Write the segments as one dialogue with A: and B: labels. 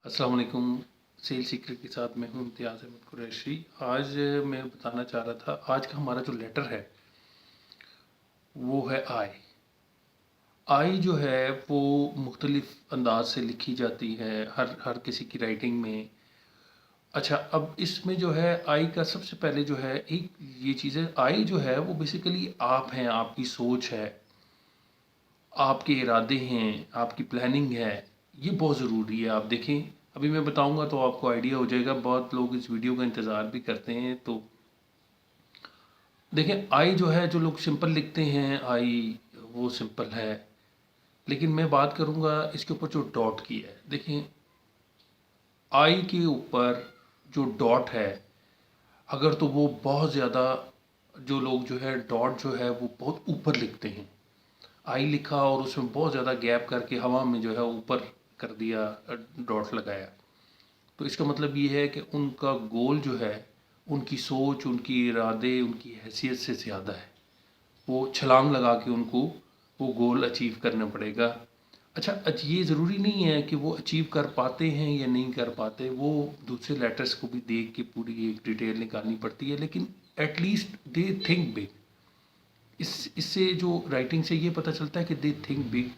A: अस्सलाम वालेकुम। Cell secret के साथ मैं हूँ इम्तियाज़ अहमद कुरैशी। आज मैं बताना चाह रहा था, आज का हमारा जो लेटर है वो है आई। आई जो है वो मुख्तलिफ़ अंदाज से लिखी जाती है हर हर किसी की राइटिंग में। अच्छा, अब इसमें जो है आई का सबसे पहले जो है एक ये चीज़ है, आई जो है वो बेसिकली आप हैं, आपकी सोच है, आपके इरादे हैं, आपकी प्लानिंग है। ये बहुत ज़रूरी है। आप देखें, अभी मैं बताऊंगा तो आपको आइडिया हो जाएगा। बहुत लोग इस वीडियो का इंतज़ार भी करते हैं। तो देखें, आई जो है, जो लोग सिंपल लिखते हैं आई, वो सिंपल है। लेकिन मैं बात करूंगा इसके ऊपर जो डॉट की है। देखें, आई के ऊपर जो डॉट है, अगर तो वो बहुत ज़्यादा, जो लोग जो है डॉट जो है वो बहुत ऊपर लिखते हैं। आई लिखा और उसमें बहुत ज़्यादा गैप करके हवा में जो है ऊपर कर दिया, डॉट लगाया, तो इसका मतलब ये है कि उनका गोल जो है, उनकी सोच, उनकी इरादे, उनकी हैसियत से ज़्यादा है। वो छलांग लगा के उनको वो गोल अचीव करना पड़ेगा। अच्छा, ये ज़रूरी नहीं है कि वो अचीव कर पाते हैं या नहीं कर पाते। वो दूसरे लेटर्स को भी देख के पूरी एक डिटेल निकालनी पड़ती है, लेकिन एटलीस्ट दे थिंक बिग। इससे जो राइटिंग से ये पता चलता है कि they think big,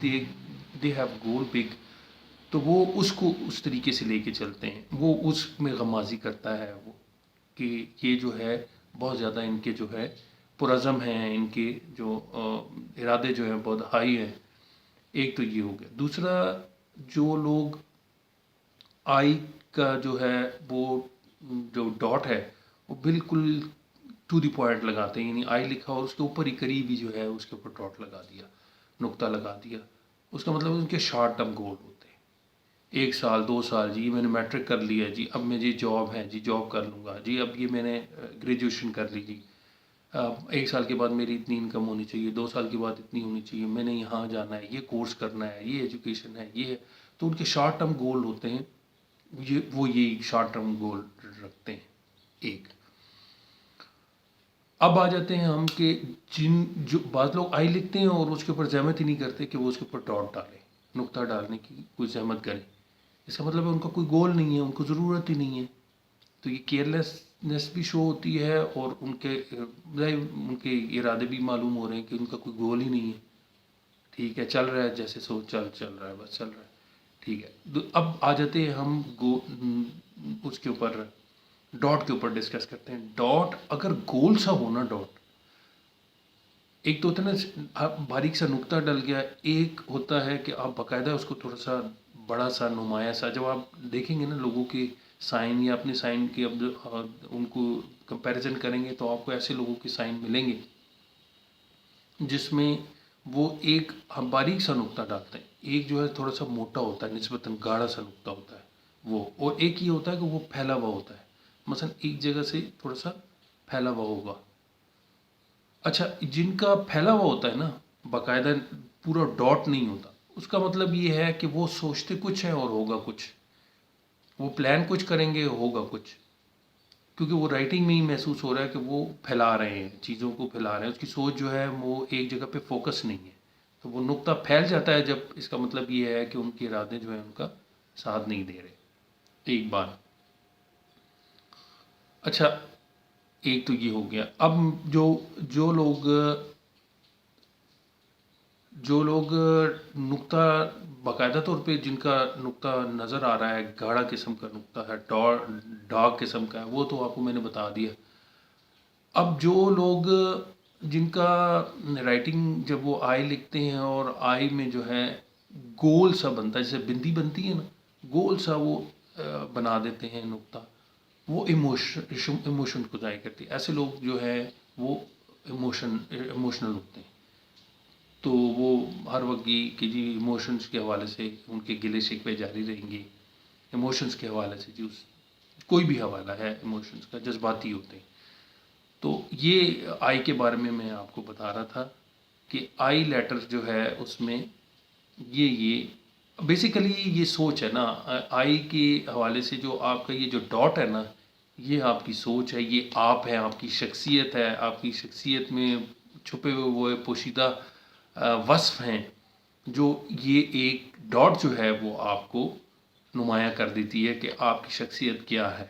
A: they have goal big. तो वो उसको उस तरीके से लेके चलते हैं। वो उसमें गमाजी करता है वो, कि ये जो है बहुत ज़्यादा इनके जो है पुरज़म हैं, इनके जो इरादे जो हैं बहुत हाई हैं। एक तो ये हो गया। दूसरा, जो लोग आई का जो है वो जो डॉट है वो बिल्कुल टू द पॉइंट लगाते हैं। यानी आई लिखा और उसके ऊपर ही करीबी जो है उसके ऊपर डॉट लगा दिया, नुक्ता लगा दिया। उसका मतलब उनके शॉर्ट टर्म गोल होते हैं। 1 साल 2 साल, जी मैंने मैट्रिक कर लिया, जी अब मुझे जॉब है, जी जॉब कर लूँगा, जी अब ये मैंने ग्रेजुएशन कर ली, जी 1 साल के बाद मेरी इतनी इनकम होनी चाहिए, 2 साल के बाद इतनी होनी चाहिए, मैंने यहाँ जाना है, ये कोर्स करना है, ये एजुकेशन है, ये है। तो उनके शॉर्ट टर्म गोल होते हैं। ये शॉर्ट टर्म गोल रखते हैं। एक, अब आ जाते हैं हम कि जिन जो बाज़ लोग आई लिखते हैं और उसके ऊपर ज़हमत ही नहीं करते कि वो उसके ऊपर डॉट डालें, नुक्ता डालने की कोई ज़हमत करें। इसका मतलब है उनका कोई गोल नहीं है, उनको ज़रूरत ही नहीं है। तो ये केयरलेसनेस भी शो होती है और उनके इरादे भी मालूम हो रहे हैं कि उनका कोई गोल ही नहीं है। ठीक है, चल रहा है जैसे सो चल चल रहा है, बस चल रहा है। ठीक है, तो अब आ जाते हैं हम उसके ऊपर डॉट के ऊपर डिस्कस करते हैं। डॉट अगर गोल सा हो ना, डॉट एक तो होता है ना बारीक सा नुक्ता डल गया, एक होता है कि आप बाकायदा उसको थोड़ा सा बड़ा सा नुमाया सा, जब आप देखेंगे ना लोगों के साइन या अपने साइन के, अब उनको कंपैरिजन करेंगे तो आपको ऐसे लोगों के साइन मिलेंगे जिसमें वो एक हम बारीक सा नुक्ता डालते हैं। एक जो है थोड़ा सा मोटा होता है, निस्बतन गाढ़ा सा नुक्ता होता है वो, और एक ये होता है कि वो फैला हुआ होता है। मसलन एक जगह से थोड़ा सा फैला हुआ होगा। अच्छा, जिनका फैला हुआ होता है ना, बाकायदा पूरा डॉट नहीं होता, उसका मतलब ये है कि वो सोचते कुछ है और होगा कुछ। वो प्लान कुछ करेंगे, होगा कुछ। क्योंकि वो राइटिंग में ही महसूस हो रहा है कि वो फैला रहे हैं, चीज़ों को फैला रहे हैं। उसकी सोच जो है वो एक जगह पे फोकस नहीं है। तो वो नुक्ता फैल जाता है जब, इसका मतलब ये है कि उनके इरादे जो है उनका साथ नहीं दे रहे। एक बार, अच्छा, एक तो ये हो गया। अब जो लोग जो लोग नुक्ता बाकायदा तौर पे, जिनका नुक्ता नज़र आ रहा है गाढ़ा किस्म का नुक्ता है, डार्क किस्म का है, वो तो आपको मैंने बता दिया। अब जो लोग जिनका राइटिंग, जब वो आई लिखते हैं और आई में जो है गोल सा बनता है, जैसे बिंदी बनती है ना, गोल सा वो बना देते हैं नुक्ता। वो इमोशन को जाहिर करती है। ऐसे लोग जो है वो इमोशनल होते हैं। तो वो हर वक्त ये कि जी इमोशंस के हवाले से उनके गिले शिकवे जारी रहेंगे। इमोशंस के हवाले से जी, उस कोई भी हवाला है इमोशंस का, जज्बाती होते हैं। तो ये आई के बारे में मैं आपको बता रहा था कि आई लेटर जो है उसमें ये बेसिकली ये सोच है ना। आई के हवाले से जो आपका ये जो डॉट है ना, ये आपकी सोच है, ये आप है, आपकी शख्सियत है। आपकी शख्सियत में छुपे हुए वो पोशीदा वस्फ हैं, जो ये एक डॉट जो है वो आपको نمایاں کر دیتی ہے کہ آپ کی شخصیت کیا ہے.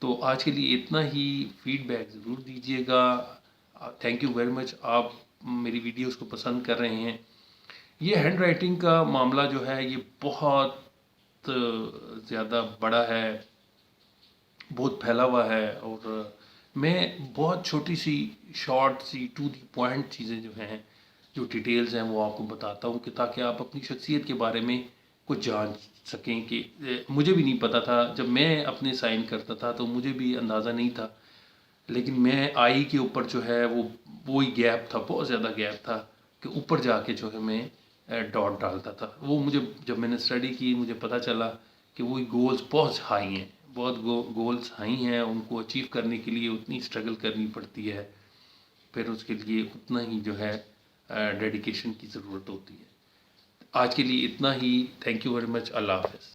A: تو آج کے لیے اتنا ہی. فیڈ بیک ضرور دیجیے گا. Thank you very much. آپ میری ویڈیوز کو پسند کر رہے ہیں. یہ ہینڈ رائٹنگ کا معاملہ جو ہے یہ بہت زیادہ بڑا ہے، بہت پھیلا ہوا ہے، اور میں بہت چھوٹی سی شارٹ سی ٹو دی پوائنٹ چیزیں جو ہیں، جو ڈیٹیلز ہیں وہ آپ کو بتاتا ہوں کہ تاکہ آپ اپنی شخصیت کے بارے میں کچھ جان سکیں. کہ مجھے بھی نہیں پتا تھا جب میں اپنے سائن کرتا تھا تو مجھے بھی اندازہ نہیں تھا، لیکن میں آئی کے اوپر جو ہے وہ وہی گیپ تھا، بہت زیادہ گیپ تھا کہ اوپر جا کے جو ہے میں ڈاٹ ڈالتا تھا. وہ مجھے جب میں نے اسٹڈی کی مجھے پتہ چلا کہ وہی گولز بہت ہائی ہیں، بہت گولز ہائی ہیں. ان کو اچیو کرنے کے لیے اتنی اسٹرگل کرنی پڑتی ہے، پھر اس کے لیے اتنا ہی جو ہے ڈیڈیکیشن کی ضرورت ہوتی ہے. آج کے لیے اتنا ہی. Thank you very much. اللہ حافظ.